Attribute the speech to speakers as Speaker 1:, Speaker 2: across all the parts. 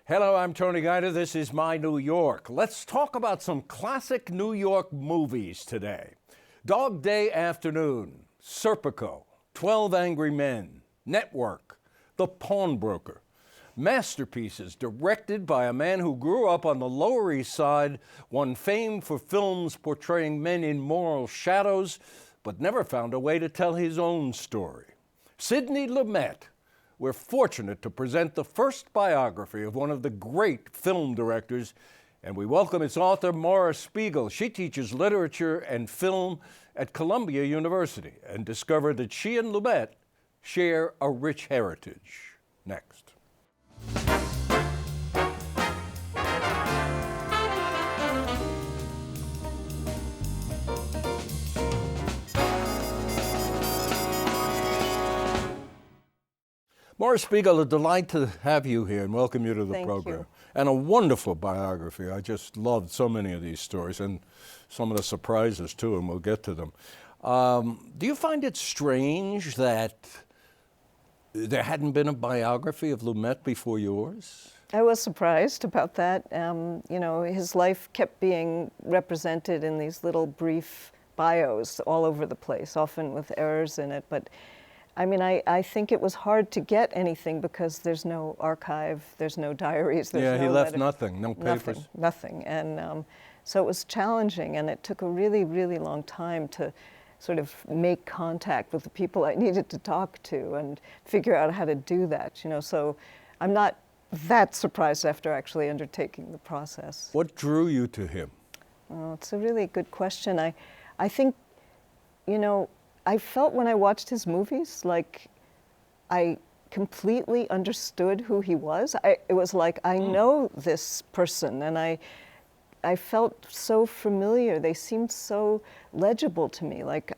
Speaker 1: Hello, I'm Tony Guida. This is My New York. Let's talk about some classic New York movies today. Dog Day Afternoon, Serpico, 12 Angry Men, Network, The Pawnbroker. Masterpieces directed by a man who grew up on the Lower East Side, won fame for films portraying men in moral shadows, but never found a way to tell his own story. Sidney Lumet. We're fortunate to present the first biography of one of the great film directors, and we welcome its author, Maura Spiegel. She teaches literature and film at Columbia University and discovered that she and Lumet share a rich heritage. Next. Maura Spiegel, a delight to have you here and welcome you to the program. You. And a wonderful biography. I just loved so many of these stories and some of the surprises too, and we'll get to them. Do you find it strange that there hadn't been a biography of Lumet before yours?
Speaker 2: I was surprised about that. You know, his life kept being represented in these little brief bios all over the place, often with errors in it. But I mean, I think it was hard to get anything because there's no archive, there's no diaries. There's
Speaker 1: he left nothing, no papers.
Speaker 2: Nothing. And so it was challenging, and it took a really, really long time to sort of make contact with the people I needed to talk to and figure out how to do that, you know. So I'm not that surprised after actually undertaking the process.
Speaker 1: What drew you to him?
Speaker 2: Oh, it's a really good question. I think, you know, I felt when I watched his movies, like I completely understood who he was. It was like, I know this person, and I felt so familiar. They seemed so legible to me. Like,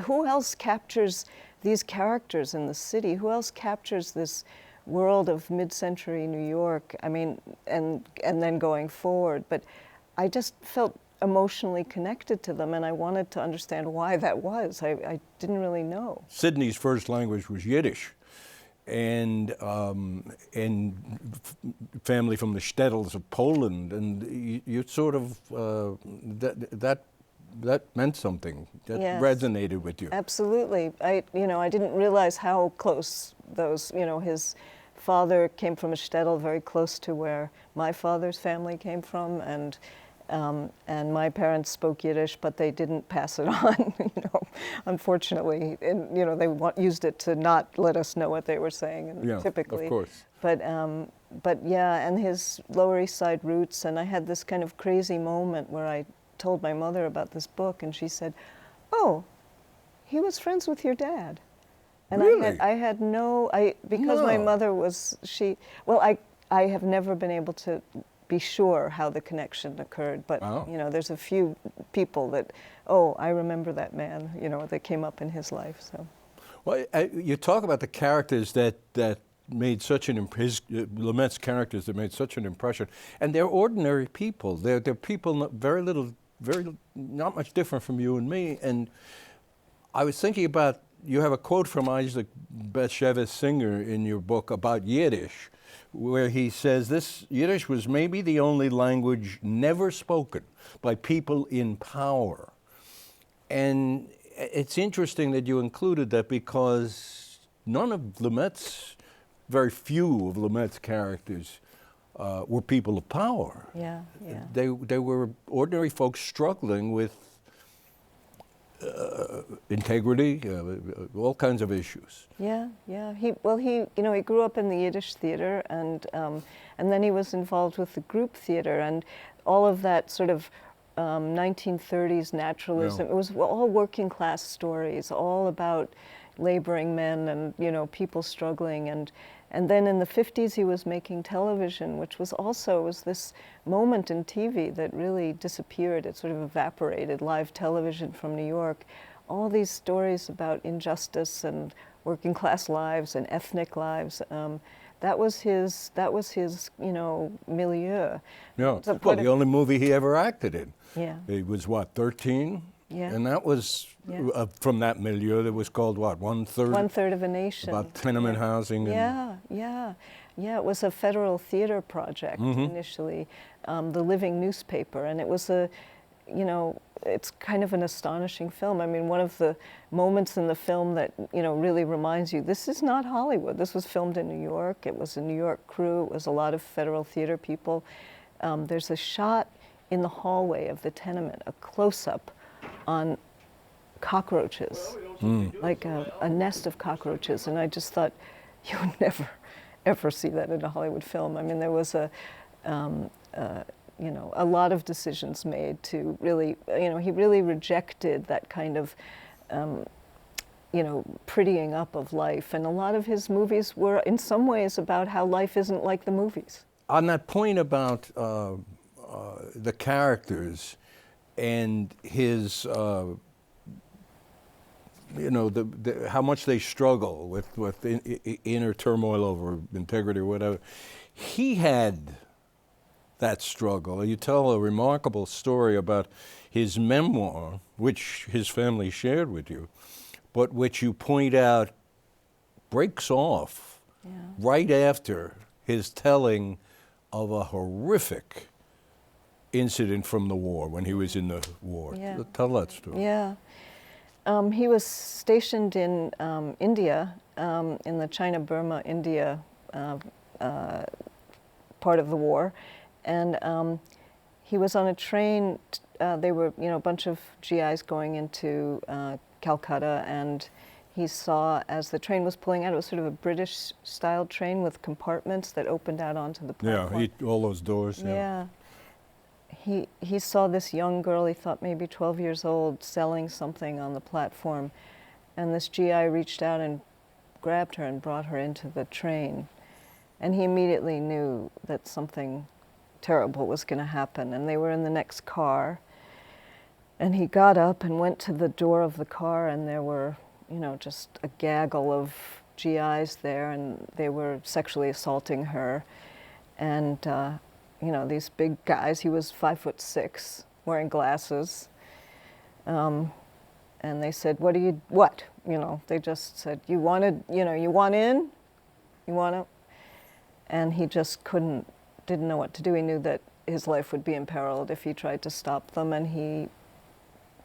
Speaker 2: who else captures these characters in the city? Who else captures this world of mid-century New York? I mean, and then going forward. But I just felt emotionally connected to them, and I wanted to understand why that was. I didn't really know.
Speaker 1: Sidney's first language was Yiddish, and family from the shtetls of Poland, and you sort of that meant something. That
Speaker 2: yes.
Speaker 1: resonated with you.
Speaker 2: Absolutely. I didn't realize how close those. You know, his father came from a shtetl very close to where my father's family came from, and my parents spoke Yiddish, but they didn't pass it on, you know, unfortunately. And, you know, they used it to not let us know what they were saying, and
Speaker 1: yeah,
Speaker 2: typically.
Speaker 1: Of course.
Speaker 2: But yeah, and his Lower East Side roots, and I had this kind of crazy moment where I told my mother about this book, and she said, "Oh, he was friends with your dad." And
Speaker 1: really?
Speaker 2: I had because my mother was, I have never been able to be sure how the connection occurred, but you know, there's a few people that, I remember that man, you know, that came up in his life. So,
Speaker 1: well, you talk about the characters that made such an Lumet's characters that made such an impression, and they're ordinary people. They're people not much different from you and me. And I was thinking about, you have a quote from Isaac Bashevis Singer in your book about Yiddish, where he says this Yiddish was maybe the only language never spoken by people in power. And it's interesting that you included that, because very few of Lumet's characters were people of power.
Speaker 2: Yeah, yeah.
Speaker 1: They were ordinary folks struggling with integrity, all kinds of issues.
Speaker 2: Yeah, yeah. He grew up in the Yiddish theater, and then he was involved with the group theater, and all of that sort of 1930s naturalism. Yeah. It was all working class stories, all about laboring men and, you know, people struggling. And then in the 50s he was making television, which was this moment in TV that really disappeared. It sort of evaporated, live television from New York. All these stories about injustice and working class lives and ethnic lives. That was his, you know, milieu.
Speaker 1: Yeah, well, the only movie he ever acted in.
Speaker 2: Yeah.
Speaker 1: He was, 13?
Speaker 2: Yeah.
Speaker 1: And that was from that milieu that was called what, 1/3?
Speaker 2: 1/3 of a Nation.
Speaker 1: About tenement housing.
Speaker 2: Yeah, yeah. Yeah, it was a federal theater project initially, the Living newspaper, and it was a, you know, it's kind of an astonishing film. I mean, one of the moments in the film that, you know, really reminds you, this is not Hollywood. This was filmed in New York. It was a New York crew. It was a lot of federal theater people. There's a shot in the hallway of the tenement, a close-up on cockroaches, like a nest of cockroaches. And I just thought, you would never, ever see that in a Hollywood film. I mean, there was you know, a lot of decisions made to really, you know, he really rejected that kind of, you know, prettying up of life. And a lot of his movies were, in some ways, about how life isn't like the movies.
Speaker 1: On that point about the characters and his, you know, how much they struggle with inner turmoil over integrity or whatever, he had that struggle. You tell a remarkable story about his memoir, which his family shared with you, but which you point out breaks off right after his telling of a horrific incident from the war, when he was in the war.
Speaker 2: Yeah.
Speaker 1: Tell that story.
Speaker 2: Yeah. He was stationed in India, in the China-Burma, India part of the war. And he was on a train. They were, you know, a bunch of GIs going into Calcutta, and he saw, as the train was pulling out, it was sort of a British-style train with compartments that opened out onto the platform.
Speaker 1: Yeah, all those doors.
Speaker 2: Yeah. He saw this young girl, he thought maybe 12 years old, selling something on the platform, and this GI reached out and grabbed her and brought her into the train. And he immediately knew that something terrible was going to happen, and they were in the next car. And he got up and went to the door of the car, and there were, you know, just a gaggle of GIs there, and they were sexually assaulting her. And, you know, these big guys, he was 5'6", wearing glasses. And they said, what? You know, they just said, you want in? You want to? And he just didn't know what to do. He knew that his life would be imperiled if he tried to stop them, and he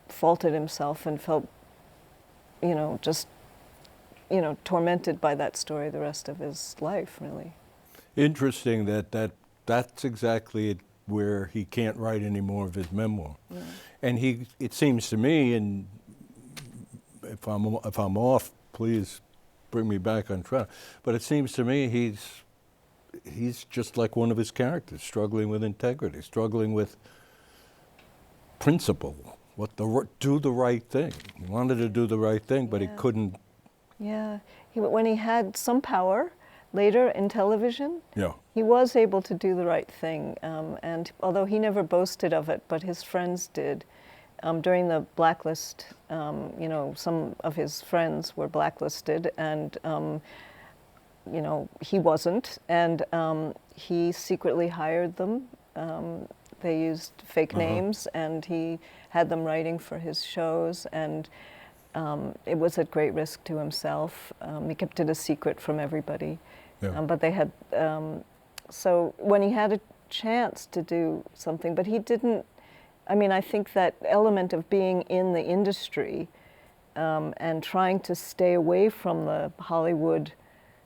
Speaker 2: faulted himself and felt, you know, just, you know, tormented by that story the rest of his life, really. Interesting
Speaker 1: that's exactly where he can't write any more of his memoir.
Speaker 2: Yeah.
Speaker 1: And it seems to me, and if I'm off, please bring me back on track, but it seems to me he's just like one of his characters, struggling with integrity, struggling with principle, do the right thing. He wanted to do the right thing, but he couldn't.
Speaker 2: Yeah, when he had some power later in television, he was able to do the right thing. And although he never boasted of it, but his friends did. During the blacklist, you know, some of his friends were blacklisted, and you know, he wasn't, and he secretly hired them. They used fake names, and he had them writing for his shows, and it was at great risk to himself. He kept it a secret from everybody. But they had, so when he had a chance to do something, but he didn't, I mean, I think that element of being in the industry and trying to stay away from the Hollywood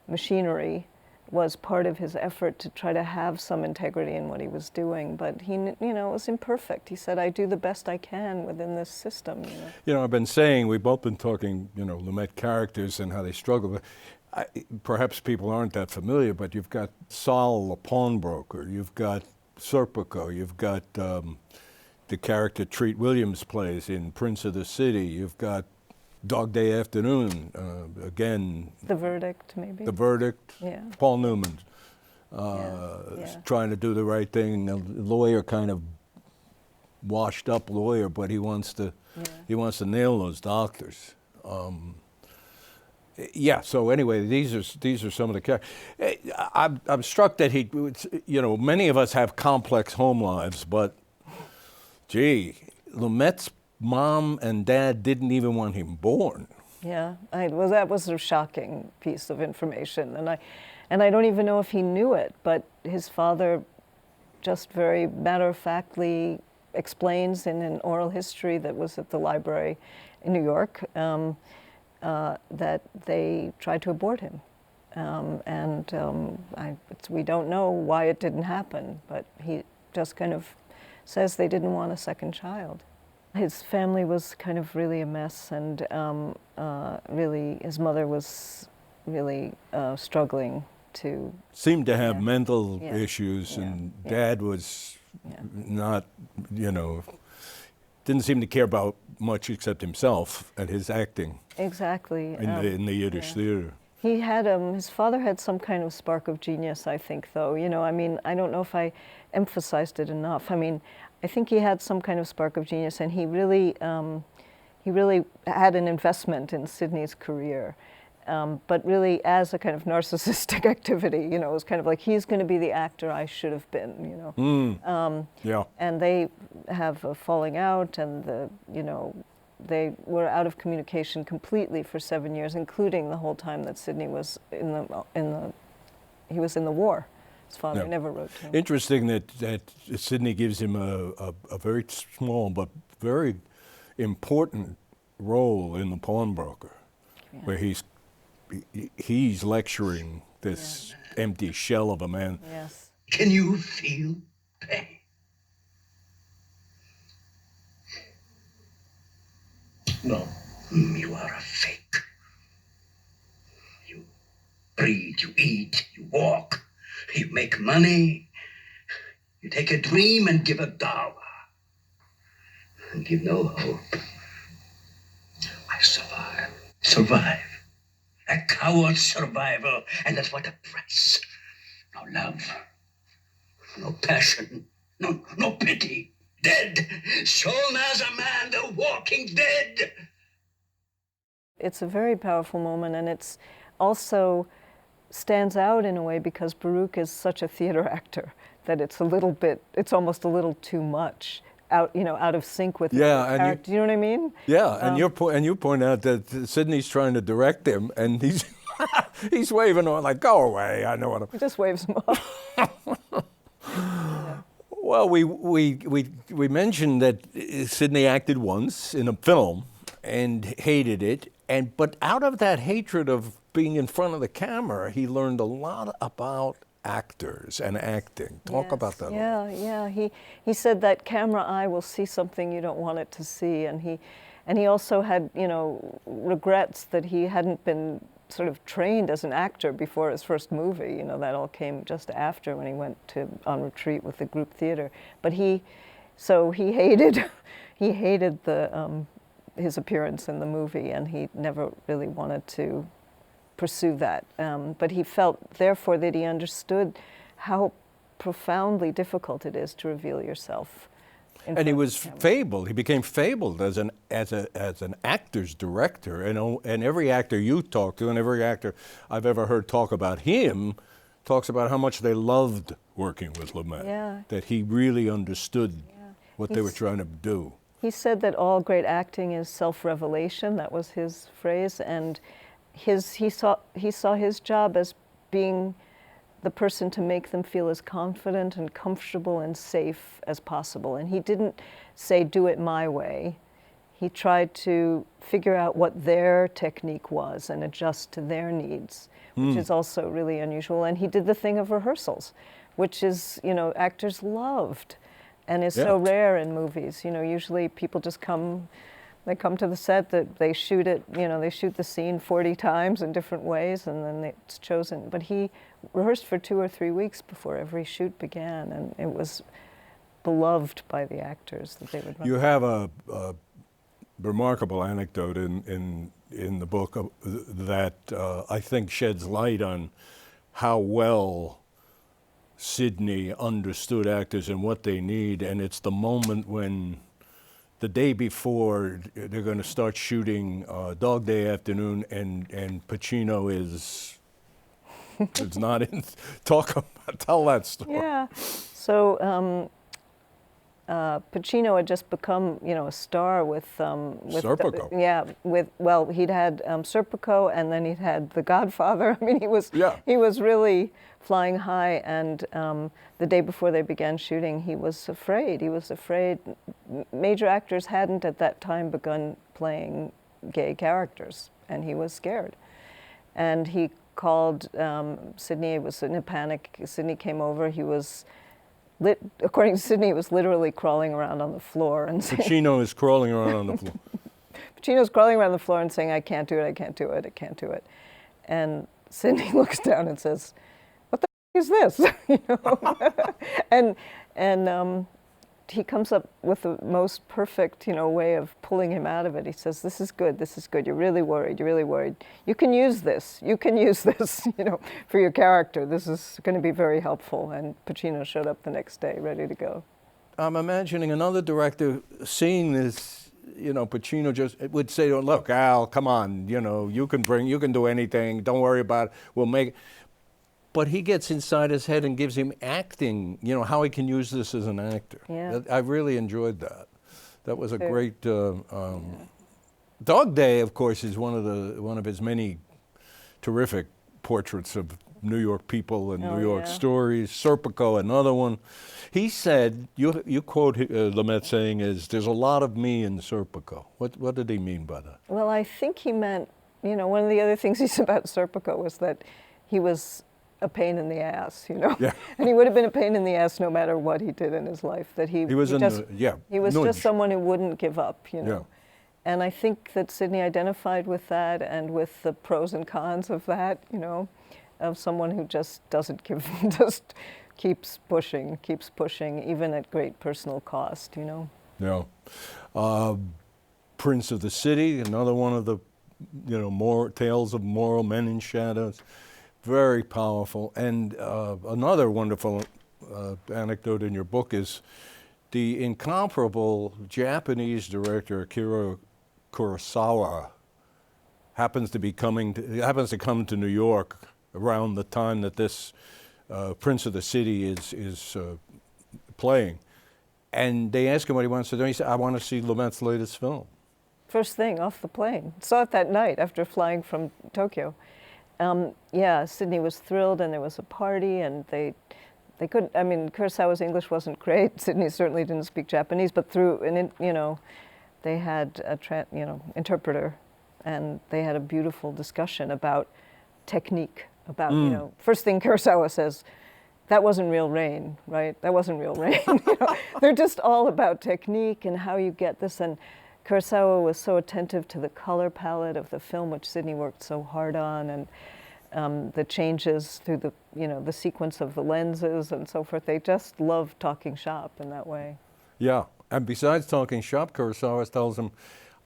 Speaker 2: machinery was part of his effort to try to have some integrity in what he was doing. But he, you know, it was imperfect. He said, I do the best I can within this system. You know,
Speaker 1: I've been saying, we've both been talking, you know, Lumet characters and how they struggle. But perhaps people aren't that familiar, but you've got Sol, the pawnbroker. You've got Serpico. You've got the character Treat Williams plays in Prince of the City. You've got Dog Day Afternoon, again.
Speaker 2: The Verdict, maybe.
Speaker 1: The Verdict.
Speaker 2: Yeah.
Speaker 1: Paul Newman, trying to do the right thing. A lawyer, kind of washed up lawyer, but he wants to nail those doctors. So anyway, these are some of the characters. I'm struck that you know, many of us have complex home lives, but gee, Lumet's mom and dad didn't even want him born.
Speaker 2: Yeah, that was a shocking piece of information, and And I don't even know if he knew it, but his father just very matter-of-factly explains in an oral history that was at the library in New York that they tried to abort him. We don't know why it didn't happen, but he just kind of says they didn't want a second child. His family was kind of really a mess, and really his mother was really struggling to...
Speaker 1: Seemed to have mental issues, and Dad was not, didn't seem to care about much except himself and his acting.
Speaker 2: Exactly.
Speaker 1: In the Yiddish theater.
Speaker 2: He had, his father had some kind of spark of genius, I think, though. I mean, I don't know if I emphasized it enough. I mean, I think he had some kind of spark of genius, and he really had an investment in Sidney's career. But really as a kind of narcissistic activity, it was kind of like, he's going to be the actor I should have been, And they have a falling out, and they were out of communication completely for 7 years, including the whole time that Sidney was in the war. His father never wrote to him.
Speaker 1: Interesting that Sidney gives him a very small but very important role in The Pawnbroker, where he's lecturing this empty shell of a man.
Speaker 2: Yes.
Speaker 3: Can you feel pain? No. You are a fake. You breathe, you eat, you walk, you make money. You take a dream and give a dawa. And give no hope. I survive. Survive. A coward's survival, and at what a price. No love, no passion, no pity. Dead, shown as a man, the walking dead.
Speaker 2: It's a very powerful moment, and it's also stands out in a way because Baruch is such a theater actor that it's almost a little too much. Out of sync with the character. Do you know what I mean?
Speaker 1: Yeah, and you point out that Sidney's trying to direct him, and he's he's waving on like, "Go away! I know what I'm."
Speaker 2: He just waves him off.
Speaker 1: Well, we mentioned that Sidney acted once in a film and hated it, but out of that hatred of being in front of the camera, he learned a lot about actors and acting. Talk about that.
Speaker 2: Yeah. He said that camera eye will see something you don't want it to see, and he also had regrets that he hadn't been sort of trained as an actor before his first movie. That all came just after when he went on retreat with the group theater. But he hated his appearance in the movie, and he never really wanted to pursue that. But he felt, therefore, that he understood how profoundly difficult it is to reveal yourself.
Speaker 1: And he was fabled. He became fabled as an actor's director. And every actor you talk to, and every actor I've ever heard talk about him, talks about how much they loved working with Lumet.
Speaker 2: Yeah.
Speaker 1: That he really understood what they were trying to do.
Speaker 2: He said that all great acting is self-revelation. That was his phrase, and he saw his job as being the person to make them feel as confident and comfortable and safe as possible. And he didn't say, do it my way. He tried to figure out what their technique was and adjust to their needs, which is also really unusual. And he did the thing of rehearsals, which is, actors loved and is so rare in movies. Usually people just come to the set, that they shoot it, they shoot the scene 40 times in different ways, and then it's chosen. But he rehearsed for 2 or 3 weeks before every shoot began, and it was beloved by the actors that they would run.
Speaker 1: You have a remarkable anecdote in the book that I think sheds light on how well Sidney understood actors and what they need, and it's the moment when the day before they're going to start shooting Dog Day Afternoon, and Pacino is not in. Tell that story.
Speaker 2: Yeah. So Pacino had just become, a star with
Speaker 1: Serpico.
Speaker 2: He'd had Serpico, and then he'd had The Godfather. I mean, he was really flying high. And the day before they began shooting, he was afraid. Major actors hadn't at that time begun playing gay characters, and he was scared. And he called Sidney. He was in a panic. Sidney came over. He was. According to Sidney, he was literally crawling around on the floor and saying,
Speaker 1: Pacino is crawling around on the floor.
Speaker 2: Pacino's crawling around the floor and saying, I can't do it, I can't do it, I can't do it. And Sidney looks down and says, what the is this? And he comes up with the most perfect, way of pulling him out of it. He says, this is good, you're really worried. You can use this, for your character. This is going to be very helpful. And Pacino showed up the next day, ready to go.
Speaker 1: I'm imagining another director seeing this, Pacino just would say to him, look, Al, come on, you can do anything, don't worry about it, we'll make it. But he gets inside his head and gives him acting, how he can use this as an actor.
Speaker 2: Yeah.
Speaker 1: I really enjoyed that. That was a great. Dog Day, of course, is one of his many terrific portraits of New York people and New York stories. Serpico, another one. He said, you quote Lumet saying, there's a lot of me in Serpico. What did he mean by that?
Speaker 2: Well, I think he meant, one of the other things he said about Serpico was that he was a pain in the ass,
Speaker 1: Yeah.
Speaker 2: And he would have been a pain in the ass no matter what he did in his life. That he was just someone who wouldn't give up,
Speaker 1: Yeah.
Speaker 2: And I think that Sidney identified with that and with the pros and cons of that, of someone who just doesn't give, just keeps pushing, even at great personal cost,
Speaker 1: Yeah. Prince of the City, another one of the, more tales of moral men in shadows. Very powerful. And another wonderful anecdote in your book is the incomparable Japanese director Akira Kurosawa happens to come to New York around the time that this Prince of the City is playing. And they ask him what he wants to do. He said, I want to see Lumet's latest film.
Speaker 2: First thing off the plane. Saw it that night after flying from Tokyo. Sidney was thrilled, and there was a party, and they couldn't. I mean, Kurosawa's English wasn't great. Sidney certainly didn't speak Japanese, but they had a interpreter, and they had a beautiful discussion about technique. About first thing Kurosawa says, that wasn't real rain, right? That wasn't real rain. They're just all about technique and how you get this. And Kurosawa was so attentive to the color palette of the film, which Sidney worked so hard on, and the changes through the sequence of the lenses and so forth. They just loved talking shop in that way.
Speaker 1: Yeah, and besides talking shop, Kurosawa tells him,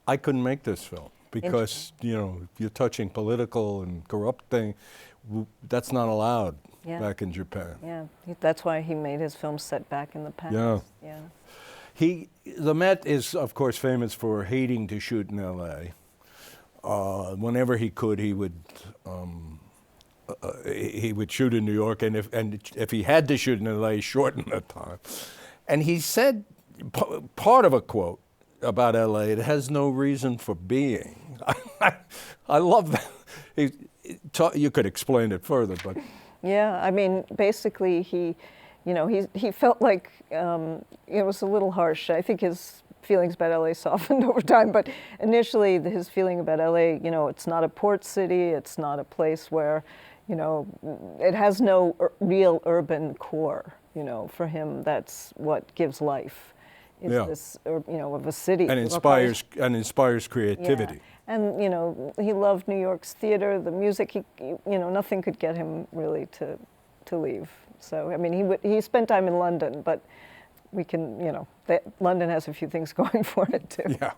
Speaker 1: I couldn't make this film because, you're touching political and corrupt thing. That's not allowed back in Japan.
Speaker 2: Yeah, that's why he made his films set back in the past.
Speaker 1: Yeah. Lumet is, of course, famous for hating to shoot in L.A. Whenever he could, he would shoot in New York, and if he had to shoot in L.A., shorten the time. And he said, part of a quote about L.A., it has no reason for being. I love that. You could explain it further, but.
Speaker 2: Yeah, I mean, basically he felt like it was a little harsh. I think his feelings about LA softened over time, but initially his feeling about LA, it's not a port city, it's not a place where, it has no real urban core. For him, that's what gives life. Is this, of a city.
Speaker 1: And inspires creativity.
Speaker 2: Yeah. And he loved New York's theater, the music. Nothing could get him really to leave. So I mean, he spent time in London, but we can, London has a few things going for it too.
Speaker 1: Yeah,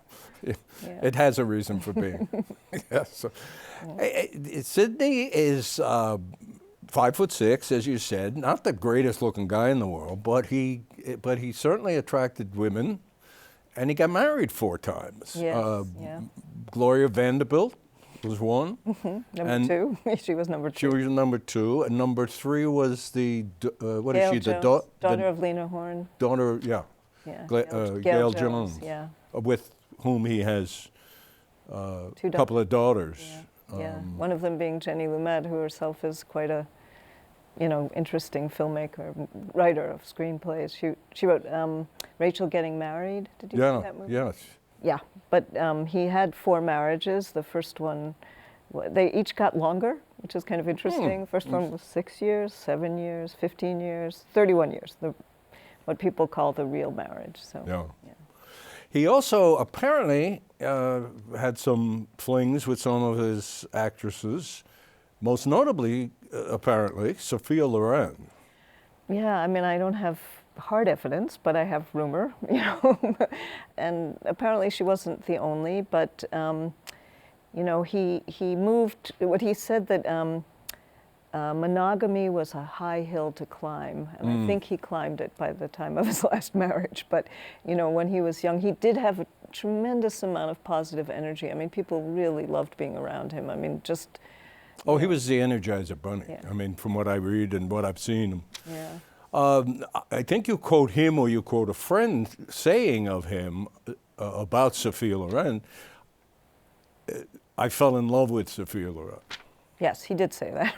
Speaker 1: it has a reason for being. Yes. Sidney is 5'6", as you said, not the greatest looking guy in the world, but he certainly attracted women, and he got married 4 times.
Speaker 2: Yes,
Speaker 1: Gloria Vanderbilt was one.
Speaker 2: Mm-hmm. Number 2. She was number 2.
Speaker 1: She was number 2, and number 3 was the
Speaker 2: Gail Jones, daughter of Lena Horne.
Speaker 1: Daughter, yeah.
Speaker 2: Yeah.
Speaker 1: Gail Jones,
Speaker 2: Yeah.
Speaker 1: with whom he has
Speaker 2: Two
Speaker 1: a couple of daughters.
Speaker 2: Yeah. One of them being Jenny Lumet, who herself is quite a, interesting filmmaker, writer of screenplays. She wrote Rachel Getting Married. Did you see that movie?
Speaker 1: Yes.
Speaker 2: Yeah, but he had 4 marriages. The first one, they each got longer, which is kind of interesting. The first one was 6 years, 7 years, 15 years, 31 years, what people call the real marriage. So,
Speaker 1: yeah. He also apparently had some flings with some of his actresses, most notably, apparently, Sophia Loren.
Speaker 2: Yeah, I mean, I don't have hard evidence, but I have rumor, and apparently she wasn't the only, but, he moved, what he said that monogamy was a high hill to climb, and I think he climbed it by the time of his last marriage, but, when he was young, he did have a tremendous amount of positive energy. I mean, people really loved being around him. I mean, just...
Speaker 1: Oh, he was the Energizer Bunny.
Speaker 2: Yeah.
Speaker 1: I mean, from what I read and what I've seen.
Speaker 2: Yeah.
Speaker 1: I think you quote him or you quote a friend saying of him about Sophia Loren, I fell in love with Sophia Loren.
Speaker 2: Yes, he did say that.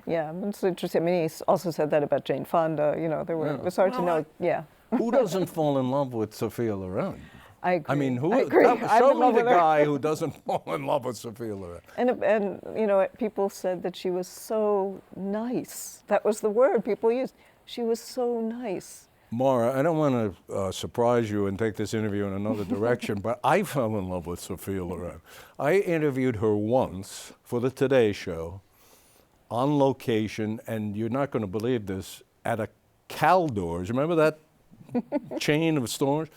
Speaker 2: yeah, it's interesting. I mean, he also said that about Jane Fonda. It was hard to know. Yeah.
Speaker 1: Who doesn't fall in love with Sophia Loren?
Speaker 2: I agree.
Speaker 1: I mean, who?
Speaker 2: I agree.
Speaker 1: Show me the guy who doesn't fall in love with Sophia Loren.
Speaker 2: And people said that she was so nice. That was the word people used. She was so nice.
Speaker 1: Maura, I don't want to surprise you and take this interview in another direction, but I fell in love with Sophia Loren. I interviewed her once for the Today Show on location, and you're not going to believe this, at a Caldors. Remember that chain of stores?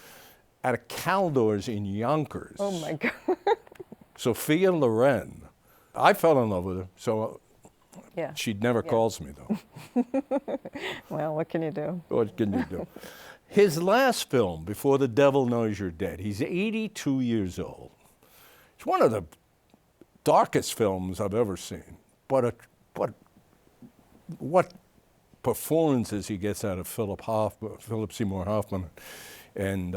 Speaker 1: At a Caldors in Yonkers.
Speaker 2: Oh my God.
Speaker 1: Sophia Loren. I fell in love with her, so
Speaker 2: yeah.
Speaker 1: She never calls me, though.
Speaker 2: Well, what can you do?
Speaker 1: What can you do? His last film, Before the Devil Knows You're Dead, he's 82 years old. It's one of the darkest films I've ever seen. But what performances he gets out of Philip Seymour Hoffman, and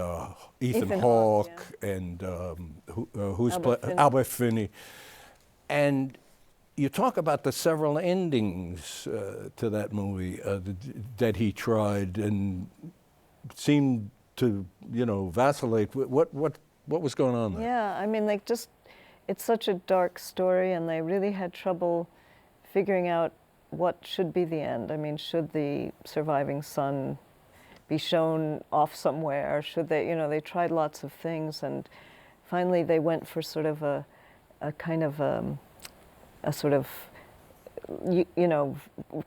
Speaker 1: Ethan Hawke,
Speaker 2: yeah.
Speaker 1: And who's Albert Finney. And you talk about the several endings to that movie that he tried and seemed to, vacillate. What was going on there?
Speaker 2: Yeah, I mean, it's such a dark story, and they really had trouble figuring out what should be the end. I mean, should the surviving son be shown off somewhere? Should they, they tried lots of things, and finally they went for sort of a kind of a sort of,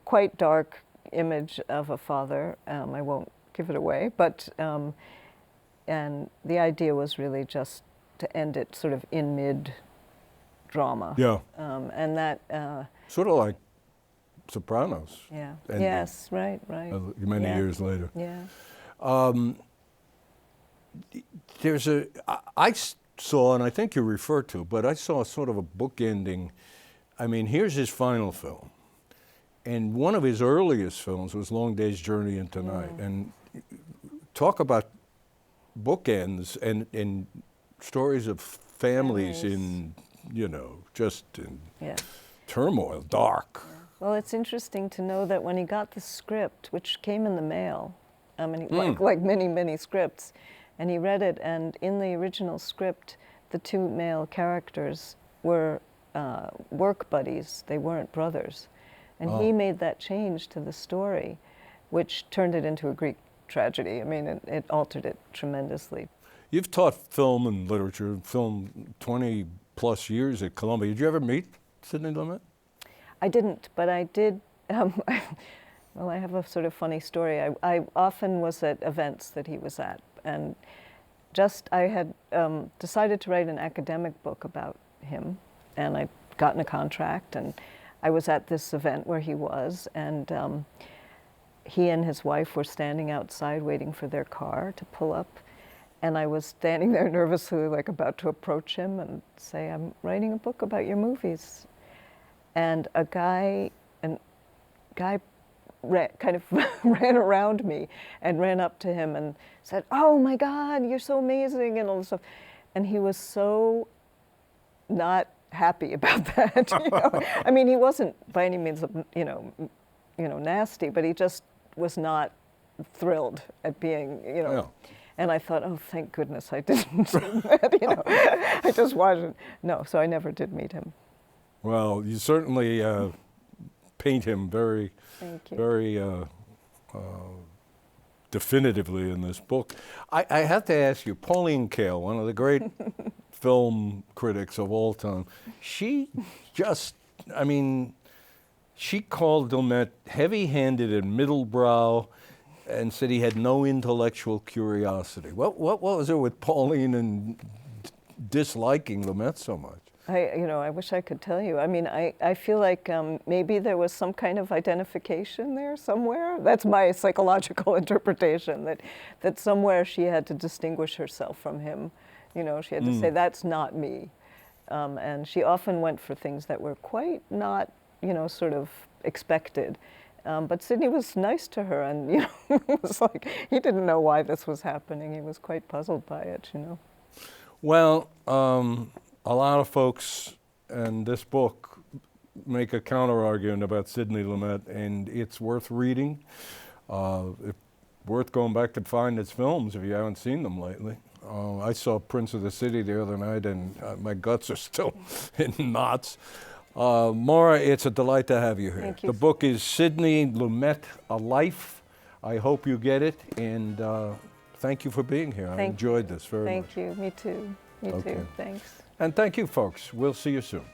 Speaker 2: quite dark image of a father. I won't give it away, but, and the idea was really just to end it sort of in mid-drama.
Speaker 1: Yeah.
Speaker 2: And that...
Speaker 1: sort of like Sopranos.
Speaker 2: Yeah.
Speaker 1: ending,
Speaker 2: Yes, right.
Speaker 1: Many years later.
Speaker 2: Yeah.
Speaker 1: I saw, and I think you referred to, but I saw sort of a book ending. I mean, here's his final film. And one of his earliest films was Long Day's Journey into Night. And talk about bookends and stories of families in, just in turmoil, dark.
Speaker 2: Yeah. Well, it's interesting to know that when he got the script, which came in the mail, like many, many scripts, and he read it, and in the original script, the 2 male characters were work buddies. They weren't brothers. And he made that change to the story, which turned it into a Greek tragedy. I mean, it altered it tremendously.
Speaker 1: You've taught film and literature, film 20 plus years at Columbia. Did you ever meet Sidney Lumet?
Speaker 2: I didn't, but I did. Well, I have a sort of funny story. I often was at events that he was at, and I had decided to write an academic book about him, and I'd gotten a contract, and I was at this event where he was, and he and his wife were standing outside waiting for their car to pull up, and I was standing there nervously, like about to approach him and say, "I'm writing a book about your movies." And a guy kind of ran around me and ran up to him and said, "Oh my God, you're so amazing," and all this stuff. And he was so not happy about that. You know? I mean, he wasn't by any means, nasty, but he just was not thrilled at being,
Speaker 1: Yeah.
Speaker 2: And I thought, oh, thank goodness I didn't do that, I just wasn't. No, so I never did meet him.
Speaker 1: Well, you certainly paint him very,
Speaker 2: Thank you.
Speaker 1: very definitively in this book. I have to ask you, Pauline Kael, one of the great film critics of all time, she called Lumet heavy-handed and middlebrow and said he had no intellectual curiosity. What was it with Pauline and disliking Lumet so much?
Speaker 2: I wish I could tell you. I mean, I feel like maybe there was some kind of identification there somewhere. That's my psychological interpretation, that somewhere she had to distinguish herself from him. She had to say, that's not me. And she often went for things that were quite not, sort of expected. But Sidney was nice to her, and, it was like, he didn't know why this was happening. He was quite puzzled by it,
Speaker 1: Well, a lot of folks in this book make a counter-argument about Sidney Lumet, and it's worth reading. It's worth going back to find his films if you haven't seen them lately. I saw Prince of the City the other night, and my guts are still in knots. Maura, it's a delight to have you here.
Speaker 2: Thank you.
Speaker 1: The book is Sidney Lumet, A Life. I hope you get it, and thank you for being here. I enjoyed this very much.
Speaker 2: Thank you. Me too. Me too. Thanks.
Speaker 1: And thank you, folks. We'll see you soon.